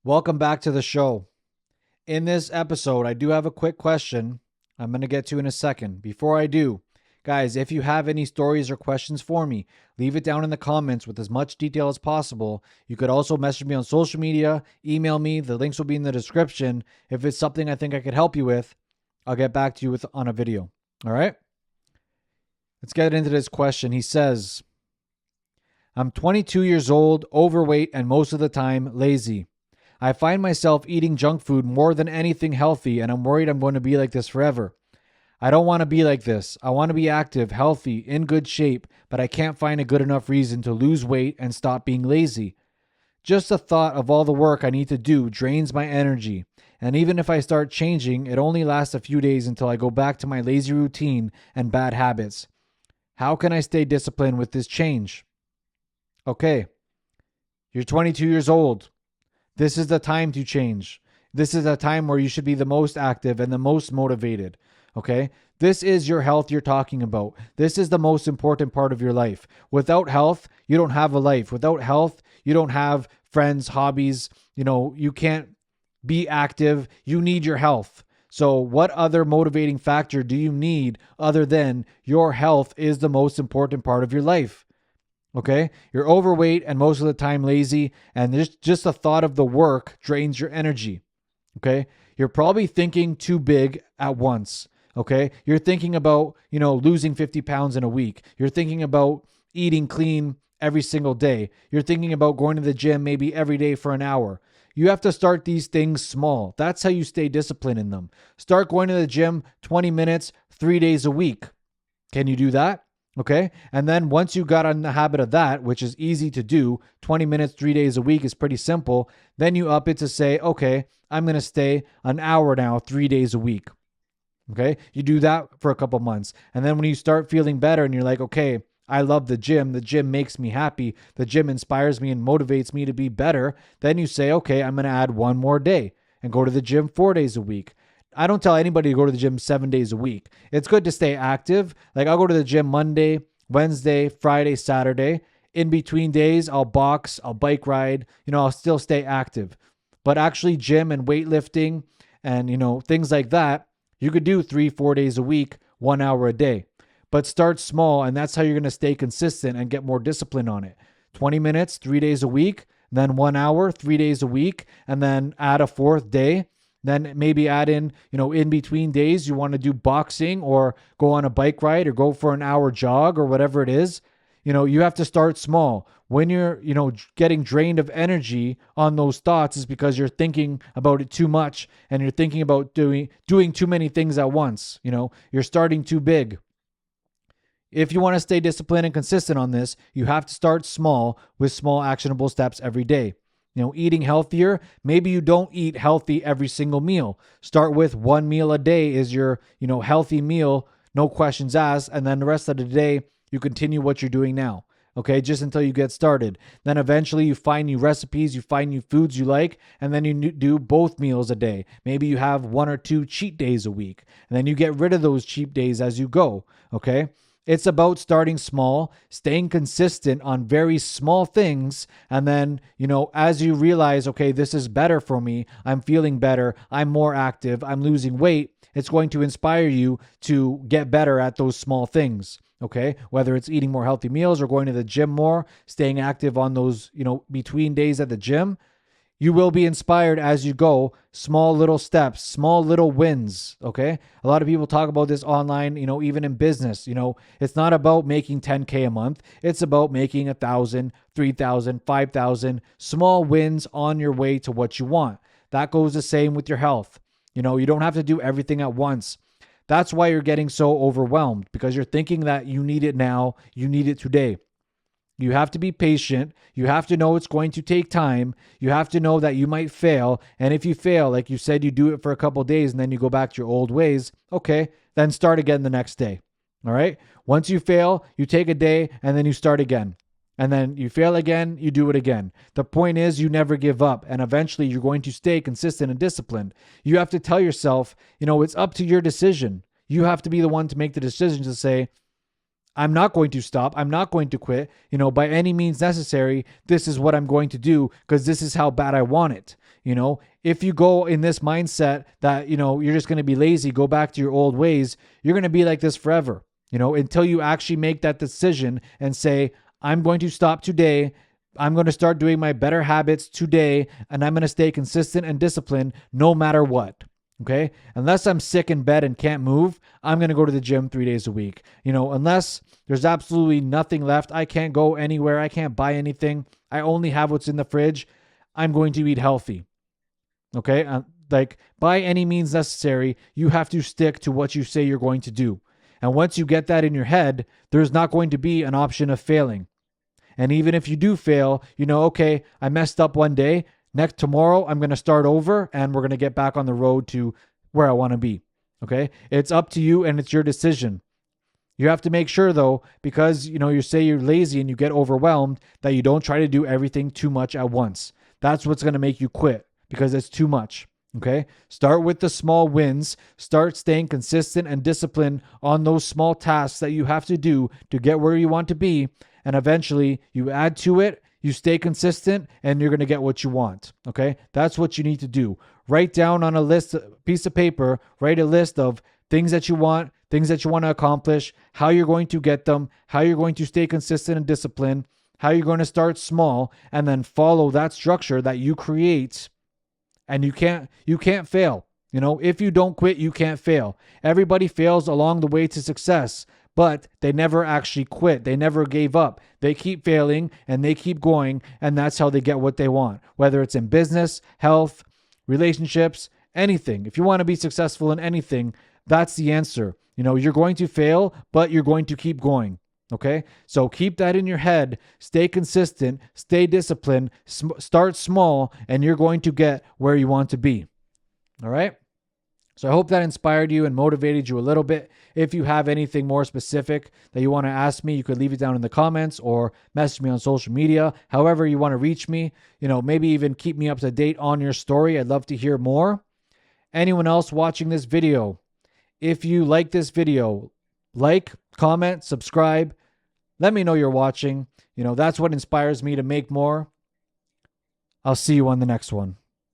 Welcome back to the show. In this episode, I do have a quick question I'm going to get to in a second. Before I do, guys, if you have any stories or questions for me, leave it down in the comments with as much detail as possible. You could also message me on social media, email me. The links will be in the description. If it's something I think I could help you with, I'll get back to you on a video. All right? Let's get into this question. He says, I'm 22 years old, overweight, and most of the time lazy. I find myself eating junk food more than anything healthy, and I'm worried I'm going to be like this forever. I don't want to be like this. I want to be active, healthy, in good shape, but I can't find a good enough reason to lose weight and stop being lazy. Just the thought of all the work I need to do drains my energy, and even if I start changing, it only lasts a few days until I go back to my lazy routine and bad habits. How can I stay disciplined with this change? Okay, you're 22 years old. This is the time to change. This is a time where you should be the most active and the most motivated. Okay? This is your health you're talking about. This is the most important part of your life. Without health, you don't have a life. Without health, you don't have friends, hobbies. You can't be active. You need your health. So what other motivating factor do you need other than your health is the most important part of your life? Okay, you're overweight and most of the time lazy, and just the thought of the work drains your energy. Okay, you're probably thinking too big at once. Okay, you're thinking about losing 50 pounds in a week. You're thinking about eating clean every single day. You're thinking about going to the gym maybe every day for an hour. You have to start these things small. That's how you stay disciplined in them. Start going to the gym 20 minutes, 3 days a week. Can you do that? Okay. And then once you got in the habit of that, which is easy to do, 20 minutes, 3 days a week is pretty simple. Then you up it to say, okay, I'm going to stay an hour now, 3 days a week. Okay. You do that for a couple months. And then when you start feeling better and you're like, okay, I love the gym makes me happy, the gym inspires me and motivates me to be better. Then you say, okay, I'm going to add one more day and go to the gym 4 days a week. I don't tell anybody to go to the gym 7 days a week. It's good to stay active. Like I'll go to the gym Monday, Wednesday, Friday, Saturday. In between days, I'll box, I'll bike ride. I'll still stay active. But actually gym and weightlifting and, things like that, you could do 3-4 days a week, 1 hour a day. But start small, and that's how you're going to stay consistent and get more discipline on it. 20 minutes, 3 days a week, then 1 hour, 3 days a week, and then add a fourth day. Then maybe add in, in between days, you want to do boxing or go on a bike ride or go for an hour jog or whatever it is. You have to start small. When you're, getting drained of energy on those thoughts is because you're thinking about it too much and you're thinking about doing too many things at once. You're starting too big. If you want to stay disciplined and consistent on this, you have to start small with small actionable steps every day. Eating healthier, maybe you don't eat healthy every single meal. Start with one meal a day is your, healthy meal, no questions asked. And then the rest of the day, you continue what you're doing now. Okay, just until you get started. Then eventually you find new recipes, you find new foods you like, and then you do both meals a day. Maybe you have 1 or 2 cheat days a week, and then you get rid of those cheat days as you go. Okay. It's about starting small, staying consistent on very small things. And then, as you realize, okay, this is better for me. I'm feeling better. I'm more active. I'm losing weight. It's going to inspire you to get better at those small things. Okay. Whether it's eating more healthy meals or going to the gym more, staying active on those, between days at the gym. You will be inspired as you go. Small little steps, small little wins. Okay. A lot of people talk about this online, even in business. It's not about making 10K a month. It's about making 1,000, 3,000, 5,000 small wins on your way to what you want. That goes the same with your health. You don't have to do everything at once. That's why you're getting so overwhelmed because you're thinking that you need it now. You need it today. You have to be patient. You have to know it's going to take time. You have to know that you might fail. And if you fail, like you said, you do it for a couple of days and then you go back to your old ways. Okay, then start again the next day. All right. Once you fail, you take a day and then you start again. And then you fail again, you do it again. The point is you never give up. And eventually you're going to stay consistent and disciplined. You have to tell yourself, it's up to your decision. You have to be the one to make the decision to say, I'm not going to stop. I'm not going to quit. By any means necessary, this is what I'm going to do because this is how bad I want it. If you go in this mindset that, you're just going to be lazy, go back to your old ways, you're going to be like this forever, until you actually make that decision and say, I'm going to stop today. I'm going to start doing my better habits today, and I'm going to stay consistent and disciplined no matter what. Okay. Unless I'm sick in bed and can't move, I'm going to go to the gym 3 days a week. Unless there's absolutely nothing left, I can't go anywhere, I can't buy anything, I only have what's in the fridge, I'm going to eat healthy. Okay. Like, by any means necessary, you have to stick to what you say you're going to do. And once you get that in your head, there's not going to be an option of failing. And even if you do fail, okay, I messed up one day. Tomorrow, I'm going to start over and we're going to get back on the road to where I want to be. Okay. It's up to you and it's your decision. You have to make sure, though, because, you say you're lazy and you get overwhelmed, that you don't try to do everything too much at once. That's what's going to make you quit, because it's too much. Okay. Start with the small wins. Start staying consistent and disciplined on those small tasks that you have to do to get where you want to be. And eventually you add to it, you stay consistent, and you're going to get what you want. Okay. That's what you need to do. Write down on a piece of paper, write a list of things that you want, things that you want to accomplish, how you're going to get them, how you're going to stay consistent and disciplined, how you're going to start small, and then follow that structure that you create. And you can't fail. If you don't quit, you can't fail. Everybody fails along the way to success, but they never actually quit. They never gave up. They keep failing and they keep going, and that's how they get what they want. Whether it's in business, health, relationships, anything. If you want to be successful in anything, that's the answer. You're going to fail, but you're going to keep going. Okay. So keep that in your head, stay consistent, stay disciplined, start small, and you're going to get where you want to be. All right. So I hope that inspired you and motivated you a little bit. If you have anything more specific that you want to ask me, you could leave it down in the comments or message me on social media. However you want to reach me, maybe even keep me up to date on your story. I'd love to hear more. Anyone else watching this video, if you like this video, like, comment, subscribe. Let me know you're watching. That's what inspires me to make more. I'll see you on the next one.